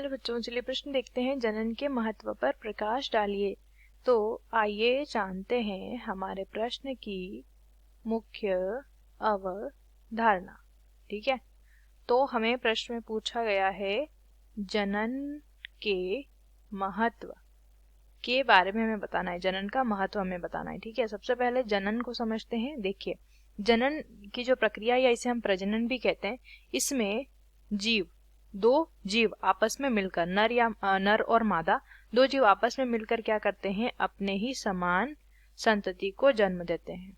Hello बच्चों, चलिए प्रश्न देखते हैं। जनन के महत्व पर प्रकाश डालिए। तो आइए जानते हैं हमारे प्रश्न की मुख्य अवधारणा। ठीक है, तो हमें प्रश्न में पूछा गया है जनन के महत्व के बारे में हमें बताना है। जनन का महत्व हमें बताना है। ठीक है, सबसे पहले जनन को समझते हैं। देखिए, जनन की जो प्रक्रिया या इसे हम प्रजनन भी कहते हैं, इसमें दो जीव आपस में मिलकर नर और मादा दो जीव आपस में मिलकर क्या करते हैं, अपने ही समान संतति को जन्म देते हैं।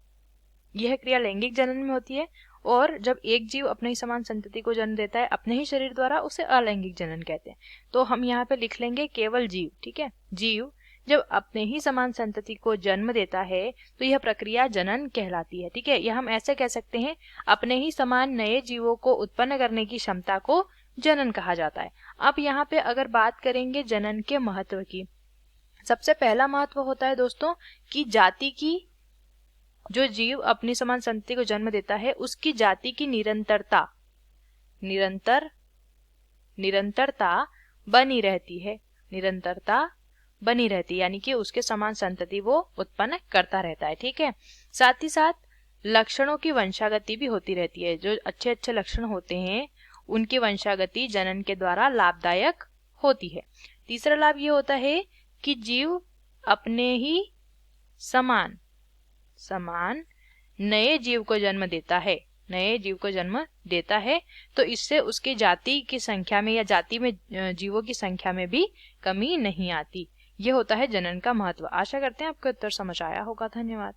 यह क्रिया लैंगिक जनन में होती है, और जब एक जीव अपने ही समान संतति को जन्म देता है अपने ही शरीर द्वारा, उसे अलैंगिक जनन कहते हैं। तो हम यहाँ पे लिख लेंगे केवल जीव। ठीक है, जीव जब अपने ही समान संतति को जन्म देता है तो यह प्रक्रिया जनन कहलाती है। ठीक है, यह हम ऐसे कह सकते हैं, अपने ही समान नए जीवों को उत्पन्न करने की क्षमता को जनन कहा जाता है। अब यहाँ पे अगर बात करेंगे जनन के महत्व की, सबसे पहला महत्व होता है दोस्तों कि जाति की, जो जीव अपनी समान संतति को जन्म देता है उसकी जाति की निरंतरता बनी रहती है। निरंतरता बनी रहती है, यानी कि उसके समान संतति वो उत्पन्न करता रहता है। ठीक है, साथ ही साथ लक्षणों की वंशागति भी होती रहती है। जो अच्छे अच्छे लक्षण होते हैं उनकी वंशागति जनन के द्वारा लाभदायक होती है। तीसरा लाभ ये होता है कि जीव अपने ही समान नए जीव को जन्म देता है, तो इससे उसकी जाति की संख्या में या जाति में जीवों की संख्या में भी कमी नहीं आती। ये होता है जनन का महत्व। आशा करते हैं आपको उत्तर समझ आया होगा। धन्यवाद।